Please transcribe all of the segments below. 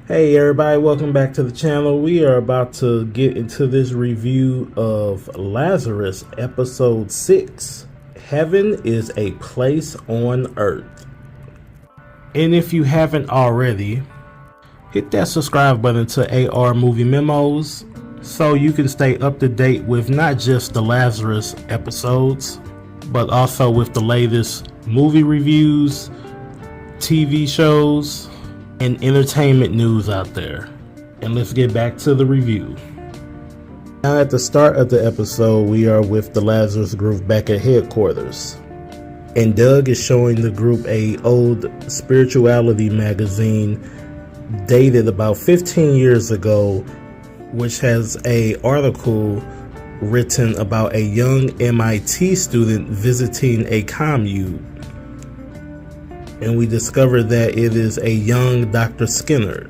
Hey everybody, welcome back to the channel. We are about to get into this review of Lazarus episode 6. Heaven is a place on earth. And if you haven't already, hit that subscribe button to AR Movie Memos so you can stay up to date with not just the Lazarus episodes, but also with the latest movie reviews, TV shows, and entertainment news out there. And let's get back to the review. Now at the start of the episode, we are with the Lazarus group back at headquarters. And Doug is showing the group a old spirituality magazine dated about 15 years ago, which has a article written about a young MIT student visiting a commune. And we discover that it is a young Dr. Skinner.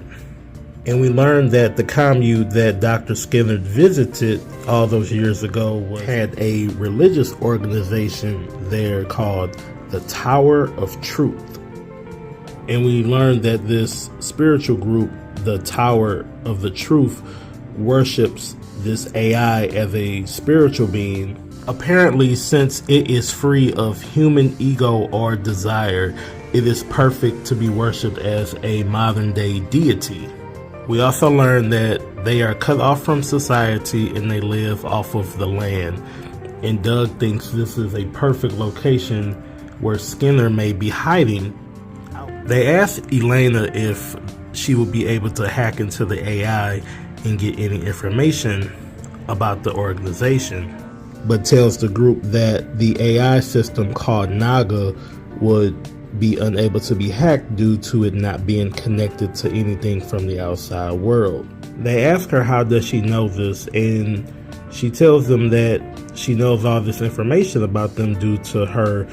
And we learn that the commune that Dr. Skinner visited all those years ago had a religious organization there called the Tower of Truth. And we learn that this spiritual group, the Tower of the Truth, worships this AI as a spiritual being. Apparently, since it is free of human ego or desire, it is perfect to be worshipped as a modern day deity. We also learn that they are cut off from society and they live off of the land. And Doug thinks this is a perfect location where Skinner may be hiding. They ask Eleina if she will be able to hack into the AI and get any information about the organization, but tells the group that the AI system called Naga would be unable to be hacked due to it not being connected to anything from the outside world. They ask her how does she know this, and she tells them that she knows all this information about them due to her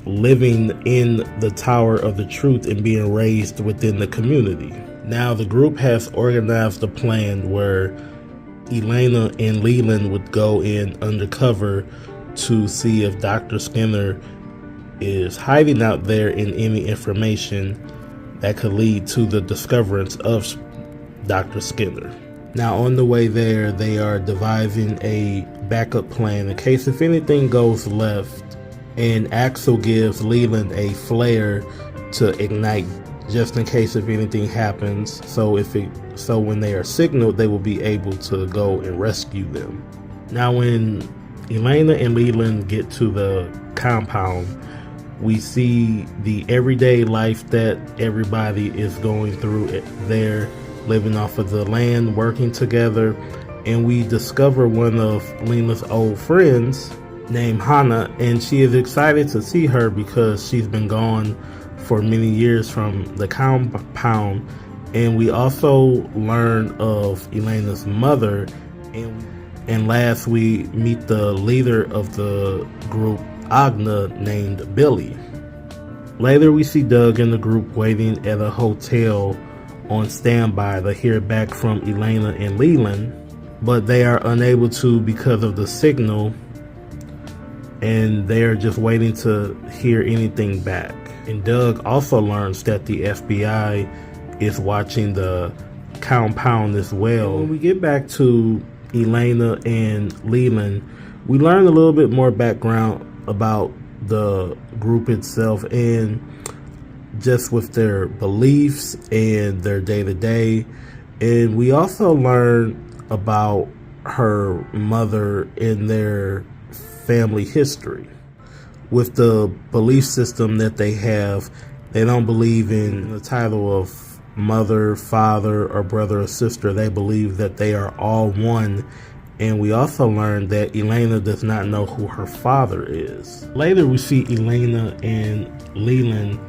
living in the Tower of the Truth and being raised within the community. Now the group has organized a plan where Eleina and Leland would go in undercover to see if Dr. Skinner is hiding out there in any information that could lead to the discoverance of Dr. Skinner. Now on the way there, they are devising a backup plan in case if anything goes left, and Axel gives Leland a flare to ignite just in case if anything happens, so when they are signaled, they will be able to go and rescue them. Now when Eleina and Leland get to the compound, we see the everyday life that everybody is going through there, living off of the land, working together, and we discover one of Lena's old friends named Hannah, and she is excited to see her because she's been gone for many years from the compound. And we also learn of Elena's mother, and last we meet the leader of the group, Agna, named Billy. Later we see Doug and the group waiting at a hotel on standby to hear back from Eleina and Leland, but they are unable to because of the signal, and they are just waiting to hear anything back. And Doug also learns that the FBI is watching the compound as well. When we get back to Eleina and Leland, we learn a little bit more background about the group itself and just with their beliefs and their day-to-day. And we also learn about her mother and their family history. With the belief system that they have, they don't believe in the title of mother, father, or brother or sister. They believe that they are all one. And we also learned that Eleina does not know who her father is. Later we see Eleina and Leland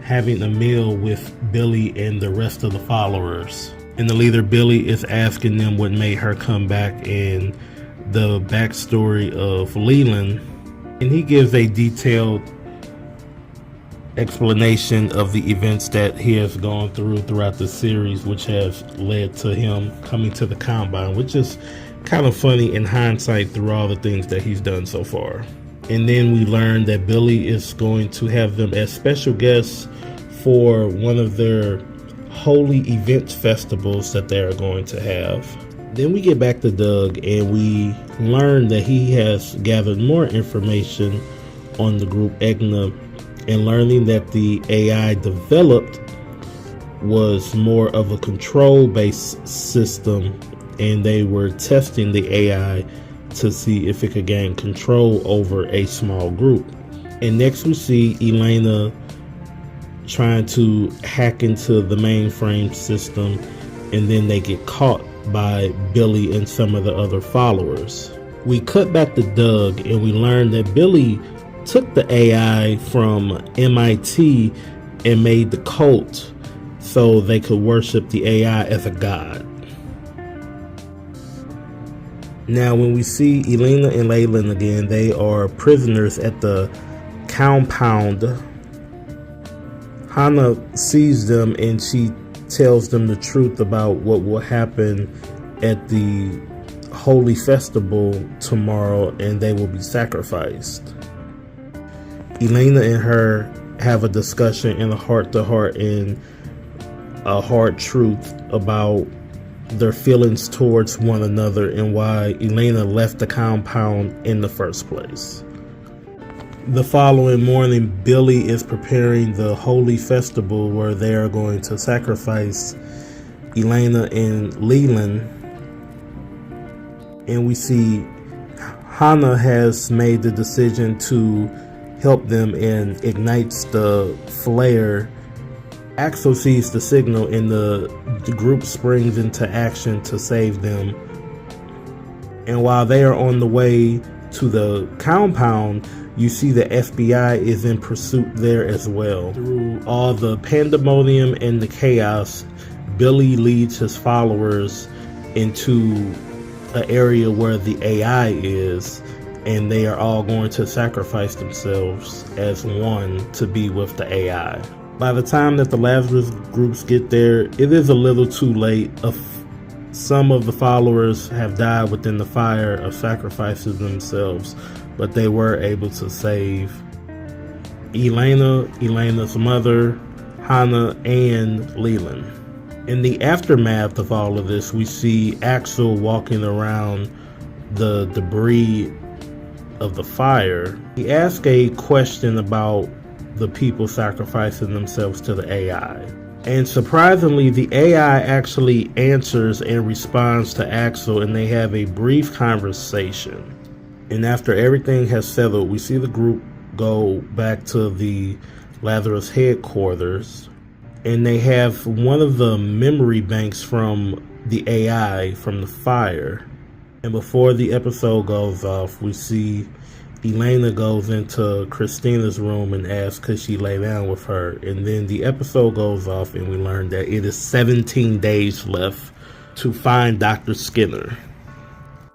having a meal with Billy and the rest of the followers. And the leader Billy is asking them what made her come back and the backstory of Leland. And he gives a detailed explanation of the events that he has gone through throughout the series, which has led to him coming to the Combine, which is kind of funny in hindsight through all the things that he's done so far. And then we learn that Billy is going to have them as special guests for one of their holy events festivals that they are going to have. Then we get back to Doug and we learn that he has gathered more information on the group Egna, and learning that the AI developed was more of a control-based system, and they were testing the AI to see if it could gain control over a small group. And next we see Eleina trying to hack into the mainframe system, and then they get caught by Billy and some of the other followers. We cut back to Doug and we learn that Billy took the AI from MIT and made the cult so they could worship the AI as a god. Now when we see Eleina and Leyland again, they are prisoners at the compound. Hannah sees them and she tells them the truth about what will happen at the holy festival tomorrow, and they will be sacrificed. Eleina and her have a discussion in a heart-to-heart and a hard truth about their feelings towards one another and why Eleina left the compound in the first place. The following morning, Billy is preparing the holy festival where they are going to sacrifice Eleina and Leland. And we see Hannah has made the decision to help them and ignites the flare. Axel sees the signal and the group springs into action to save them. And while they are on the way to the compound, you see the FBI is in pursuit there as well. Through all the pandemonium and the chaos, Billy leads his followers into an area where the AI is, and they are all going to sacrifice themselves as one to be with the AI. By the time that the Lazarus groups get there, it is a little too late. Some of the followers have died within the fire of sacrificing themselves, but they were able to save Eleina, Eleina's mother, Hannah, and Leland. In the aftermath of all of this, we see Axel walking around the debris of the fire. He asks a question about the people sacrificing themselves to the AI. And surprisingly, the AI actually answers and responds to Axel, and they have a brief conversation. And after everything has settled, we see the group go back to the Lazarus headquarters, and they have one of the memory banks from the AI from the fire. And before the episode goes off, we see Eleina goes into Christina's room and asks could she lay down with her. And then the episode goes off and we learn that it is 17 days left to find Dr. Skinner.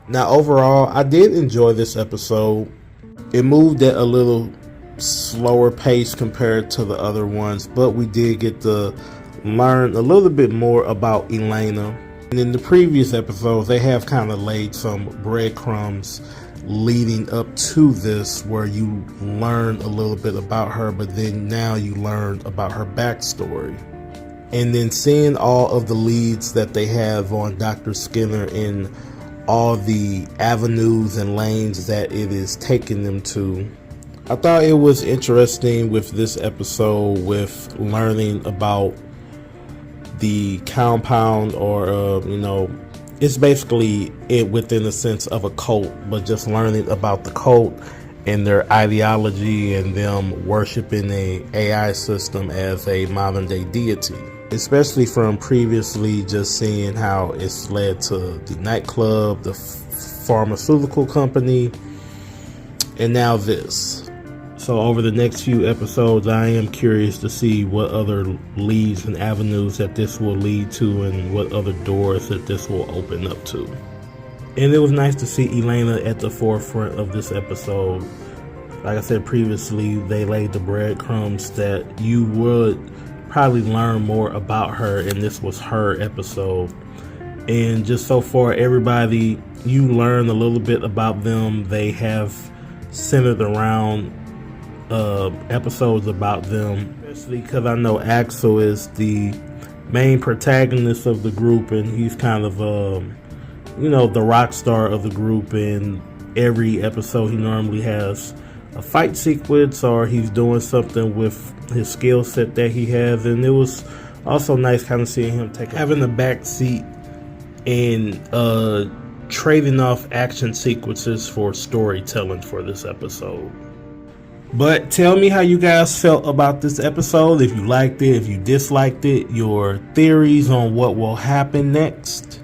Now overall, I did enjoy this episode. It moved at a little slower pace compared to the other ones, but we did get to learn a little bit more about Eleina. And in the previous episodes, they have kind of laid some breadcrumbs leading up to this where you learn a little bit about her, but then now you learn about her backstory. And then seeing all of the leads that they have on Dr. Skinner and all the avenues and lanes that it is taking them to, I thought it was interesting with this episode with learning about the compound, or it's basically it within the sense of a cult, but just learning about the cult and their ideology and them worshiping a AI system as a modern day deity, especially from previously just seeing how it's led to the nightclub, the pharmaceutical company, and now this. So over the next few episodes, I am curious to see what other leads and avenues that this will lead to and what other doors that this will open up to. And it was nice to see Eleina at the forefront of this episode. Like I said previously, they laid the breadcrumbs that you would probably learn more about her, and this was her episode. And just so far, everybody, you learn a little bit about them. They have centered around episodes about them, especially because I know Axel is the main protagonist of the group, and he's kind of the rock star of the group. And every episode he normally has a fight sequence, or he's doing something with his skill set that he has. And it was also nice kind of seeing him having the back seat and trading off action sequences for storytelling for this episode. But tell me how you guys felt about this episode. If you liked it, if you disliked it, your theories on what will happen next.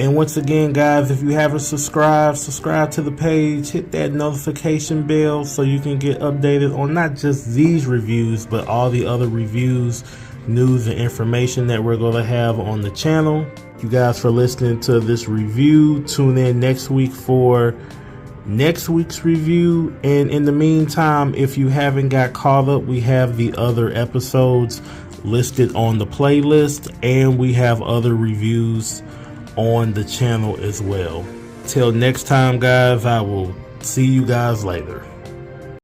And once again, guys, if you haven't subscribe to the page, hit that notification bell so you can get updated on not just these reviews, but all the other reviews, news, and information that we're going to have on the channel. Thank you guys for listening to this review. Tune in next week for next week's review. And in the meantime, if you haven't got caught up, we have the other episodes listed on the playlist, and we have other reviews on the channel as well. Till next time, guys, I will see you guys later.